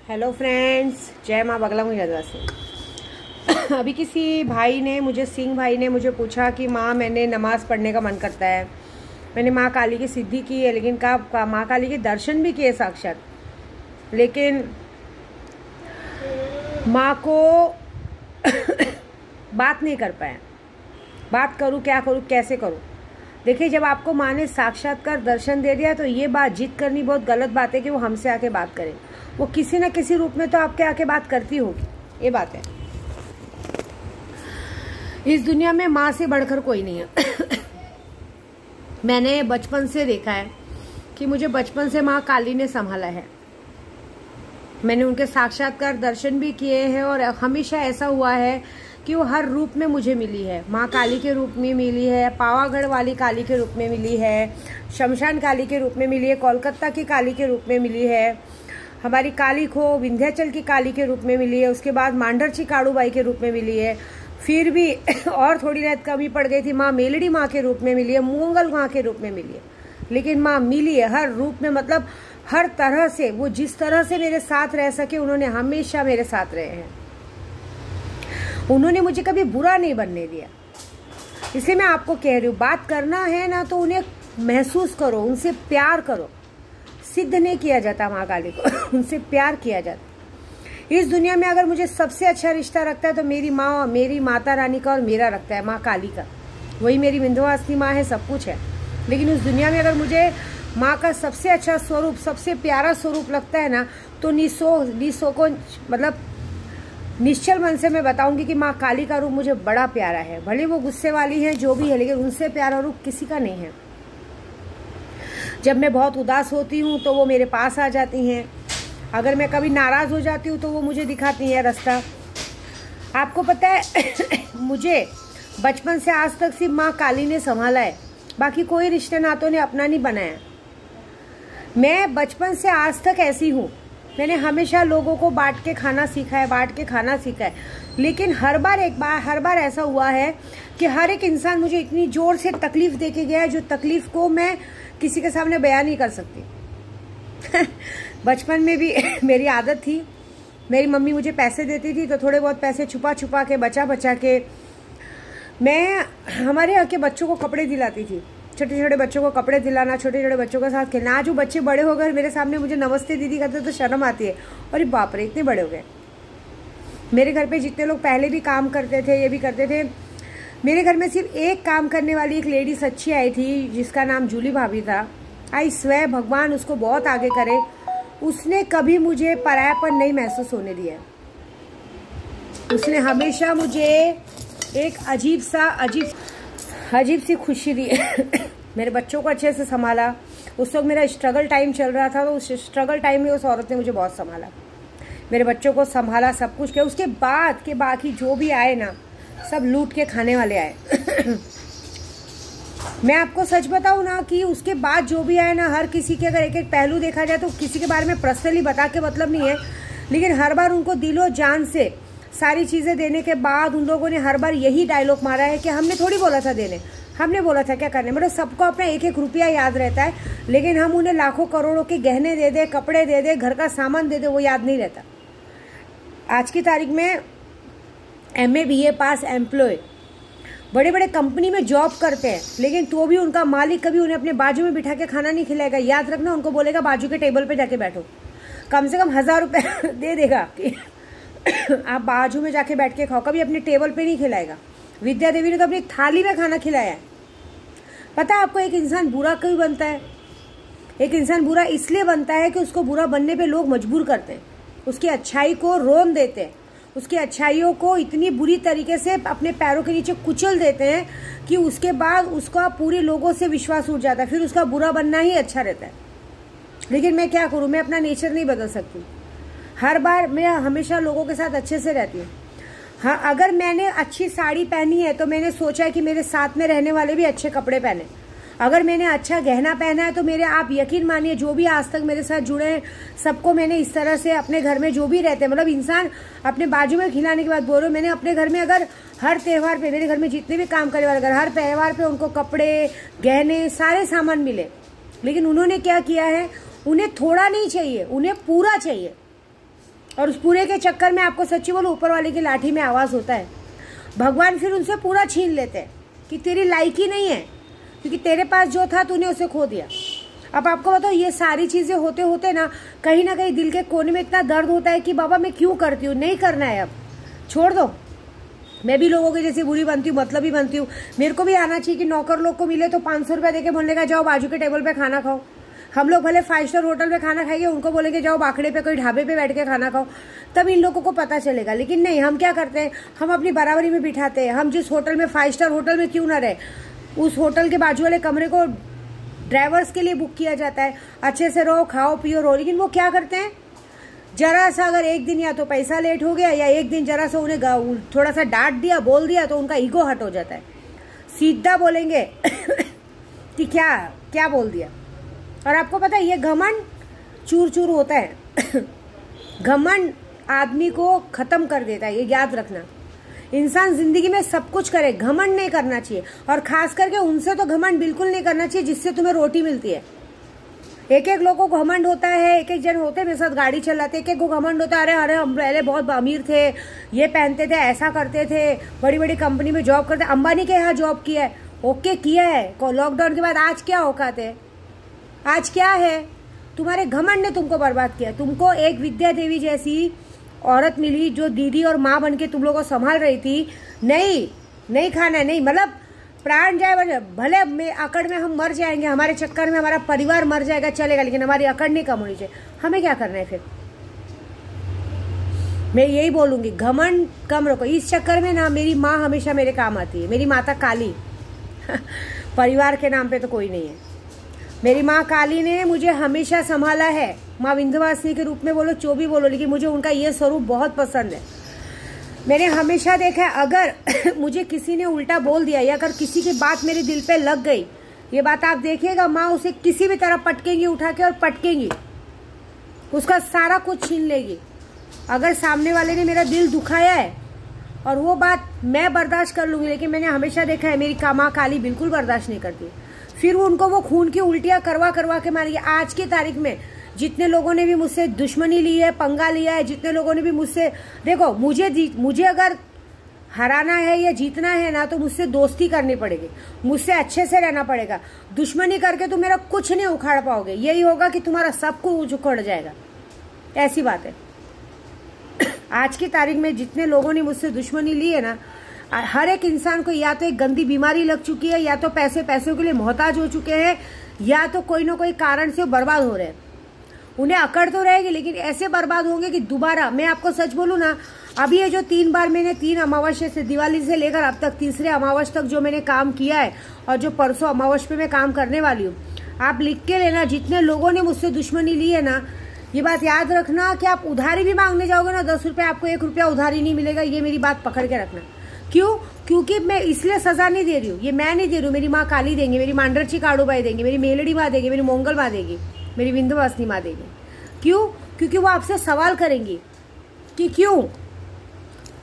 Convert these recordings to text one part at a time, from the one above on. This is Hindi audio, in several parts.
हेलो फ्रेंड्स, जय माँ बगला मुझे से। अभी किसी भाई ने मुझे सिंह भाई ने मुझे पूछा कि माँ मैंने नमाज़ पढ़ने का मन करता है। मैंने माँ काली की सिद्धि की है, लेकिन का माँ काली के दर्शन भी किए साक्षात, लेकिन माँ को बात नहीं कर पाया। बात करूँ, क्या करूँ, कैसे करूँ? देखिए, जब आपको माँ ने साक्षात्कार दर्शन दे दिया तो ये बात जिद करनी बहुत गलत बात है कि वो हमसे आके बात करें। वो किसी न किसी रूप में तो आपके आके बात करती होगी, ये बात है। इस दुनिया में माँ से बढ़कर कोई नहीं है। मैंने बचपन से देखा है कि मुझे बचपन से माँ काली ने संभाला है। मैंने उनके साक्षात्कार दर्शन भी किए हैं और हमेशा ऐसा हुआ है कि वो हर रूप में मुझे मिली है। माँ काली के रूप में मिली है, पावागढ़ वाली काली के रूप में मिली है, शमशान काली के रूप में मिली है, कोलकाता की काली के रूप में मिली है, हमारी काली खो विंध्याचल की काली के रूप में मिली है, उसके बाद मांडरची काड़ूबाई के रूप में मिली है, फिर भी और थोड़ी रात कमी पड़ गई थी, माँ मेलड़ी माँ के रूप में मिली है, मूंगल माँ के रूप में मिली है। लेकिन माँ मिली है हर रूप में, मतलब हर तरह से। वो जिस तरह से मेरे साथ रह सके, उन्होंने हमेशा मेरे साथ रहे हैं। उन्होंने मुझे कभी बुरा नहीं बनने दिया। इसलिए मैं आपको कह रही हूँ, बात करना है ना तो उन्हें महसूस करो, उनसे प्यार करो। सिद्ध नहीं किया जाता माँ काली को, उनसे प्यार किया जाता। इस दुनिया में अगर मुझे सबसे अच्छा रिश्ता रखता है तो मेरी माँ, मेरी माता रानी का और मेरा रखता है, माँ काली का। वही मेरी विंध्यवासिनी माँ है, सब कुछ है। लेकिन उस दुनिया में अगर मुझे माँ का सबसे अच्छा स्वरूप, सबसे प्यारा स्वरूप लगता है ना, तो निसो को मतलब निश्चल मन से मैं बताऊंगी कि माँ काली का रूप मुझे बड़ा प्यारा है। भले वो गुस्से वाली है, जो भी है, लेकिन उनसे प्यारा रूप किसी का नहीं है। जब मैं बहुत उदास होती हूँ तो वो मेरे पास आ जाती हैं। अगर मैं कभी नाराज हो जाती हूँ तो वो मुझे दिखाती हैं रास्ता। आपको पता है मुझे बचपन से आज तक सिर्फ माँ काली ने संभाला है, बाकी कोई रिश्ते नातों ने अपना नहीं बनाया। मैं बचपन से आज तक ऐसी हूँ। मैंने हमेशा लोगों को बांट के खाना सीखा है, बांट के खाना सीखा है। लेकिन हर बार ऐसा हुआ है कि हर एक इंसान मुझे इतनी जोर से तकलीफ दे के गया है, जो तकलीफ को मैं किसी के सामने बयान नहीं कर सकती। बचपन में भी मेरी आदत थी, मेरी मम्मी मुझे पैसे देती थी तो थोड़े बहुत पैसे छुपा छुपा के, बचा के मैं हमारे यहाँ के बच्चों को कपड़े दिलाती थी। छोटे छोटे बच्चों को कपड़े दिलाना, छोटे छोटे बच्चों के साथ खेलना। आज वो बच्चे बड़े हो गए, मेरे सामने मुझे नमस्ते दीदी करते तो शर्म आती है। अरे बाप रे, इतने बड़े हो गए। मेरे घर पे जितने लोग पहले भी काम करते थे, ये भी करते थे, मेरे घर में सिर्फ एक काम करने वाली एक लेडी सच्ची आई थी, जिसका नाम जूली भाभी था। आई स्वयं भगवान उसको बहुत आगे करे, उसने कभी मुझे परायापन नहीं महसूस होने दिया। उसने हमेशा मुझे एक अजीब सी खुशी दी। मेरे बच्चों को अच्छे से संभाला। उस वक्त मेरा स्ट्रगल टाइम चल रहा था, तो उस स्ट्रगल टाइम में उस औरत ने मुझे बहुत संभाला। मेरे बच्चों को संभाला, सब कुछ किया। उसके बाद के बाकी जो भी आए ना, सब लूट के खाने वाले आए। मैं आपको सच बताऊं ना कि उसके बाद जो भी आए ना, हर किसी के अगर एक एक पहलू देखा जाए तो किसी के बारे में पर्सनली बता के मतलब नहीं है, लेकिन हर बार उनको दिलो जान से सारी चीज़ें देने के बाद उन लोगों ने हर बार यही डायलॉग मारा है कि हमने थोड़ी बोला था देने, हमने बोला था क्या करने। मतलब सबको अपना एक एक रुपया याद रहता है, लेकिन हम उन्हें लाखों करोड़ों के गहने दे दे, कपड़े दे दे, घर का सामान दे दे, वो याद नहीं रहता। आज की तारीख में MA BA पास एम्प्लॉय बड़े बड़े कंपनी में जॉब करते हैं, लेकिन तो भी उनका मालिक कभी उन्हें अपने बाजू में बिठा के खाना नहीं खिलाएगा। याद रखना, उनको बोलेगा बाजू के टेबल पे जाके बैठो। कम से कम 1000 रुपये दे देगा कि आप बाजू में जाके बैठ के खाओ। कभी अपने टेबल पे नहीं खिलाएगा। विद्या देवी ने तो अपनी थाली में खाना खिलाया है। पता है आपको एक इंसान बुरा क्यों बनता है? एक इंसान बुरा इसलिए बनता है कि उसको बुरा बनने पे लोग मजबूर करते हैं, उसकी अच्छाई को रोन देते हैं, उसकी अच्छाइयों को इतनी बुरी तरीके से अपने पैरों के नीचे कुचल देते हैं कि उसके बाद उसका पूरे लोगों से विश्वास उठ जाता है। फिर उसका बुरा बनना ही अच्छा रहता है। लेकिन मैं क्या करूं, मैं अपना नेचर नहीं बदल सकती। हर बार मैं हमेशा लोगों के साथ अच्छे से रहती हूँ। हाँ, अगर मैंने अच्छी साड़ी पहनी है तो मैंने सोचा है कि मेरे साथ में रहने वाले भी अच्छे कपड़े पहने। अगर मैंने अच्छा गहना पहना है तो मेरे, आप यकीन मानिए, जो भी आज तक मेरे साथ जुड़े हैं सबको मैंने इस तरह से अपने घर में जो भी रहते हैं, मतलब इंसान अपने बाजू में खिलाने के बाद बोल रहे हो, मैंने अपने घर में अगर हर त्यौहार पे, मेरे घर में जितने भी काम करने वाले, अगर हर त्यौहार पे उनको कपड़े, गहने, सारे सामान मिले। लेकिन उन्होंने क्या किया है, उन्हें थोड़ा नहीं चाहिए, उन्हें पूरा चाहिए। और उस पूरे के चक्कर में आपको सच्ची बोलो ऊपर वाले की लाठी में आवाज़ होता है। भगवान फिर उनसे पूरा छीन लेते हैं कि तेरी लायकी नहीं है, क्योंकि तेरे पास जो था तूने उसे खो दिया। अब आपको बताओ ये सारी चीज़ें होते होते ना कहीं दिल के कोने में इतना दर्द होता है कि बाबा मैं क्यों करती हूँ, नहीं करना है, अब छोड़ दो। मैं भी लोगों के जैसे बुरी बनती हूँ, मतलब ही बनती हूँ। मेरे को भी आना चाहिए कि नौकर लोग को मिले तो 500 रुपया देके बोलने का जाओ बाजू के टेबल पे खाना खाओ। हम लोग भले 5 स्टार होटल में खाना खाएंगे, उनको बोलेंगे जाओ बाखड़े पे कोई ढाबे पे बैठ के खाना खाओ, तब इन लोगों को पता चलेगा। लेकिन नहीं, हम क्या करते हैं, हम अपनी बराबरी में बिठाते हैं। हम जिस होटल में 5 स्टार होटल में क्यों ना रहे, उस होटल के बाजू वाले कमरे को ड्राइवर्स के लिए बुक किया जाता है, अच्छे से रहो खाओ पियो रहो। लेकिन वो क्या करते हैं, जरा सा अगर एक दिन या तो पैसा लेट हो गया या एक दिन जरा सा उन्हें थोड़ा सा डांट दिया बोल दिया तो उनका ईगो हट हो जाता है, सीधा बोलेंगे कि क्या क्या बोल दिया। और आपको पता है ये घमंड चूर चूर होता है घमंड आदमी को खत्म कर देता है, ये याद रखना। इंसान जिंदगी में सब कुछ करे, घमंड नहीं करना चाहिए। और खास करके उनसे तो घमंड बिल्कुल नहीं करना चाहिए जिससे तुम्हें रोटी मिलती है। एक एक लोगों को घमंड होता है, एक एक जन होते हैं मेरे साथ गाड़ी चलाते, एक एक को घमंड होता है, अरे अरे हम पहले बहुत अमीर थे, ये पहनते थे, ऐसा करते थे, बड़ी बड़ी कंपनी में जॉब करते। अंबानी के यहाँ जॉब किया है, ओके किया है, लॉकडाउन के बाद आज क्या औकात है, आज क्या है? तुम्हारे घमंड ने तुमको बर्बाद किया। तुमको एक विद्या देवी जैसी औरत मिली जो दीदी और माँ बन के तुम लोगों को संभाल रही थी। नहीं खाना है, नहीं, मतलब प्राण जाए भले में अकड़ में हम मर जाएंगे, हमारे चक्कर में हमारा परिवार मर जाएगा चलेगा, लेकिन हमारी अकड़ नहीं कम होनी चाहिए। हमें क्या करना है फिर? मैं यही बोलूंगी, घमंड कम रखो। इस चक्कर में ना मेरी माँ हमेशा मेरे काम आती है, मेरी माता काली परिवार के नाम पे तो कोई नहीं है। मेरी माँ काली ने मुझे हमेशा संभाला है, माँ विंध्यवासिनी के रूप में बोलो जो भी बोलो, लेकिन मुझे उनका ये स्वरूप बहुत पसंद है। मैंने हमेशा देखा है अगर मुझे किसी ने उल्टा बोल दिया या अगर किसी की बात मेरे दिल पे लग गई, ये बात आप देखिएगा, माँ उसे किसी भी तरह पटकेंगी उठा के और पटकेंगी, उसका सारा कुछ छीन लेगी। अगर सामने वाले ने मेरा दिल दुखाया है और वो बात मैं बर्दाश्त कर लूंगी, लेकिन मैंने हमेशा देखा है मेरी माँ काली बिल्कुल बर्दाश्त नहीं करती। फिर उनको वो खून की उल्टियां करवा के मारेगी। आज की तारीख में जितने लोगों ने भी मुझसे दुश्मनी ली है, पंगा लिया है, जितने लोगों ने भी मुझसे, देखो मुझे अगर हराना है या जीतना है ना तो मुझसे दोस्ती करनी पड़ेगी, मुझसे अच्छे से रहना पड़ेगा। दुश्मनी करके तुम मेरा कुछ नहीं उखाड़ पाओगे, यही होगा कि तुम्हारा सब कुछ उखड़ जाएगा, ऐसी बात है। आज की तारीख में जितने लोगों ने मुझसे दुश्मनी ली है ना, हर एक इंसान को या तो एक गंदी बीमारी लग चुकी है, या तो पैसों के लिए मोहताज हो चुके हैं, या तो कोई ना कोई कारण से बर्बाद हो रहे हैं। उन्हें अकड़ तो रहेगी लेकिन ऐसे बर्बाद होंगे कि दोबारा, मैं आपको सच बोलूं ना, अभी ये जो 3 बार मैंने 3 अमावस्या से, दिवाली से लेकर अब तक तीसरे अमावस्या तक जो मैंने काम किया है और जो परसों अमावस्या पे मैं काम करने वाली हूँ, आप लिख के लेना। जितने लोगों ने मुझसे दुश्मनी ली है ना, ये बात याद रखना कि आप उधारी भी मांगने जाओगे ना 10 रुपये, आपको 1 रुपया उधारी नहीं मिलेगा। ये मेरी बात पकड़ के रखना। क्यों? क्योंकि मैं इसलिए सजा नहीं दे रही हूँ, ये मैं नहीं दे रही हूँ, मेरी माँ काली देंगी, मेरी मांडरची काड़ूबाई देंगी, मेरी मेलड़ी माँ देगी, मेरी मोंगल माँ देगी, मेरी विंध्यवासिनी माँ देगी। क्यों? क्योंकि वो आपसे सवाल करेंगी कि क्यों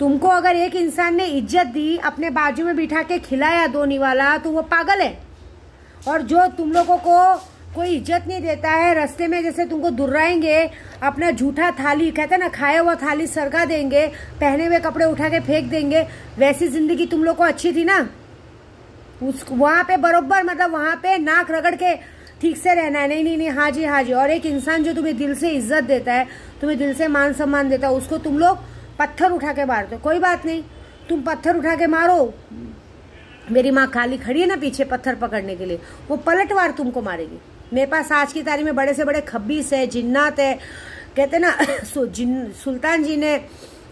तुमको अगर एक इंसान ने इज्जत दी, अपने बाजू में बिठा के खिलाया 2 निवाला, तो वो पागल है। और जो तुम लोगों को कोई इज्जत नहीं देता है, रास्ते में जैसे तुमको दुर्राएंगे, अपना झूठा थाली, कहते हैं ना, खाया हुआ थाली सरका देंगे, पहने हुए कपड़े उठा के फेंक देंगे, वैसी जिंदगी तुम लोग को अच्छी थी ना। वहां पे बरोबर, मतलब वहां पे नाक रगड़ के ठीक से रहना है। नहीं, हाँ जी हाँ जी। और एक इंसान जो तुम्हें दिल से इज्जत देता है, तुम्हें दिल से मान सम्मान देता है, उसको तुम लोग पत्थर उठा के मारते हो। कोई बात नहीं, तुम पत्थर उठा के मारो, मेरी माँ काली खड़ी है ना पीछे पत्थर पकड़ने के लिए, वो पलटवार तुमको मारेगी। मेरे पास आज की तारीख में बड़े से बड़े खब्बीस है, जिन्नात है, कहते ना सुल्तान जी ने,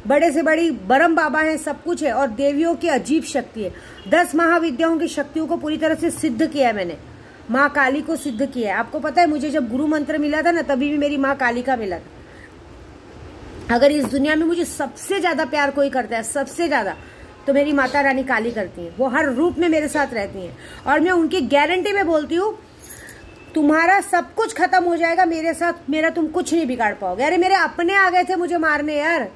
बड़े से बड़ी बरम बाबा है, सब कुछ है। और देवियों की अजीब शक्ति है, 10 महाविद्याओं की शक्तियों को पूरी तरह से सिद्ध किया है मैंने, माँ काली को सिद्ध किया है। आपको पता है मुझे जब गुरु मंत्र मिला था ना, तभी भी मेरी माँ काली का मिला था। अगर इस दुनिया में मुझे सबसे ज्यादा प्यार कोई करता है, सबसे ज्यादा, तो मेरी माता रानी काली करती हैं। वो हर रूप में मेरे साथ रहती हैं और मैं उनकी गारंटी में बोलती हूँ, तुम्हारा सब कुछ खत्म हो जाएगा मेरे साथ, मेरा तुम कुछ नहीं बिगाड़ पाओगे। अरे मेरे अपने आ गए थे मुझे मारने यार,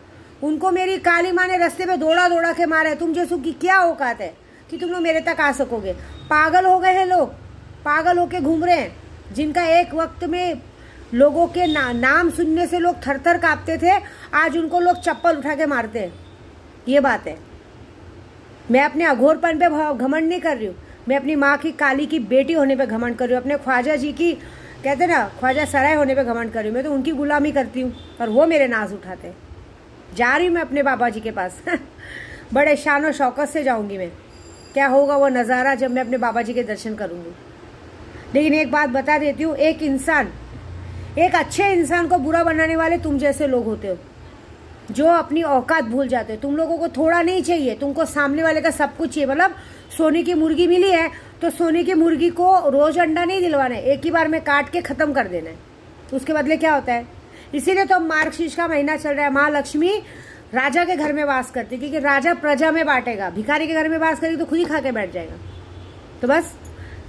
उनको मेरी काली माँ ने रास्ते पे दौड़ा के मारा है। तुम जैसों की क्या औकात है कि तुम लोग मेरे तक आ सकोगे? पागल हो गए हैं लोग, पागल होके घूम रहे हैं, जिनका एक वक्त में लोगों के नाम सुनने से लोग थर थर कांपते थे, आज उनको लोग चप्पल उठा के मारते हैं। ये बात है। मैं अपने अघोरपन पे घमंड नहीं कर रही हूँ, मैं अपनी माँ की काली की बेटी होने पे घमंड कर रही हूँ, अपने ख्वाजा जी की कहते ना ख्वाजा सराय होने पे घमंड कर रही हूँ। मैं तो उनकी गुलामी करती हूँ और वो मेरे नाज उठाते हैं। जा रही हूँ मैं अपने बाबा जी के पास बड़े शान और शौकत से जाऊंगी मैं। क्या होगा वो नज़ारा जब मैं अपने बाबा जी के दर्शन करूंगी। लेकिन एक बात बता देती हूँ, एक अच्छे इंसान को बुरा बनाने वाले तुम जैसे लोग होते हो, जो अपनी औकात भूल जाते हो। तुम लोगों को थोड़ा नहीं चाहिए, तुमको सामने वाले का सब कुछ चाहिए। मतलब सोने की मुर्गी मिली है तो सोने की मुर्गी को रोज अंडा नहीं दिलवाना है, एक ही बार में काट के खत्म कर देना है। तो उसके बदले क्या होता है? इसीलिए तो मार्गशीर्ष का महीना चल रहा है। माँ लक्ष्मी राजा के घर में वास करती, क्योंकि राजा प्रजा में बांटेगा। भिखारी के घर में वास करेगी तो खुद ही खा के बैठ जाएगा। तो बस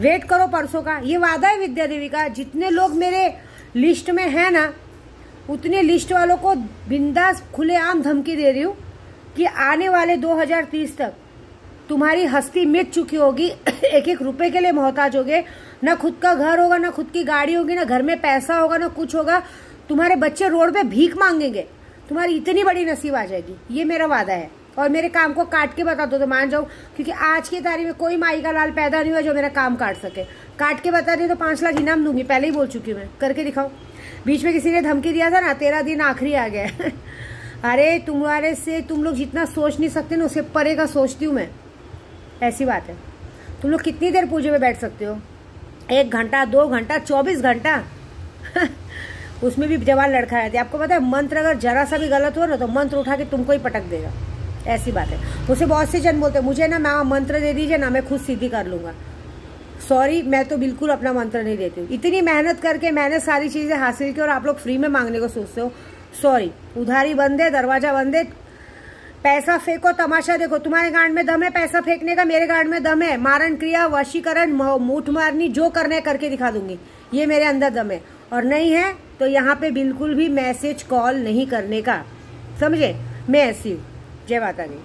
वेट करो परसों का। ये वादा है विद्या देवी का, जितने लोग मेरे लिस्ट में है ना, उतने लिस्ट वालों को बिंदास खुलेआम धमकी दे रही हूँ कि आने वाले 2030 तक तुम्हारी हस्ती मिट चुकी होगी। एक एक रुपए के लिए मोहताज होगे, ना खुद का घर होगा, ना खुद की गाड़ी होगी, ना घर में पैसा होगा, ना कुछ होगा। तुम्हारे बच्चे रोड पे भीख मांगेंगे, तुम्हारी इतनी बड़ी नसीब आ जाएगी। ये मेरा वादा है। और मेरे काम को काट के बता दो तो मान जाओ, क्योंकि आज की तारीख में कोई माई का लाल पैदा नहीं हुआ जो मेरा काम काट सके। काट के बता दी तो 5 लाख इनाम दूंगी, पहले ही बोल चुकी हूँ मैं। करके दिखाओ। बीच में किसी ने धमकी दिया था ना, तेरा दिन आखिरी आ गया अरे तुम्हारे से तुम लोग जितना सोच नहीं सकते ना, उससे परे का सोचती हूँ मैं। ऐसी बात है। तुम लोग कितनी देर पूजे में बैठ सकते हो? 1 घंटा, 2 घंटा, 24 घंटा उसमें भी जवान लड़का रहते। आपको पता है, मंत्र अगर जरा सा भी गलत हो ना तो मंत्र उठा के तुमको ही पटक देगा। ऐसी बात है। मुझसे बहुत से जन बोलते हैं मुझे ना माँ मंत्र दे दीजिए ना, मैं खुद सीधी कर लूंगा। सॉरी, मैं तो बिल्कुल अपना मंत्र नहीं देती हूँ। इतनी मेहनत करके मैंने सारी चीजें हासिल की और आप लोग फ्री में मांगने को सोचते हो। सॉरी, उधारी बंद है, दरवाजा बंद है। पैसा फेंको, तमाशा देखो। तुम्हारे गांड में दम है पैसा फेंकने का, मेरे गांड में दम है मारण क्रिया, वशीकरण, मूठ मारनी, जो करना है करके दिखा दूंगी। ये मेरे अंदर दम है। और नहीं है तो यहाँ पे बिल्कुल भी मैसेज कॉल नहीं करने का, समझे? मैं ऐसी हूँ। जय माता दी।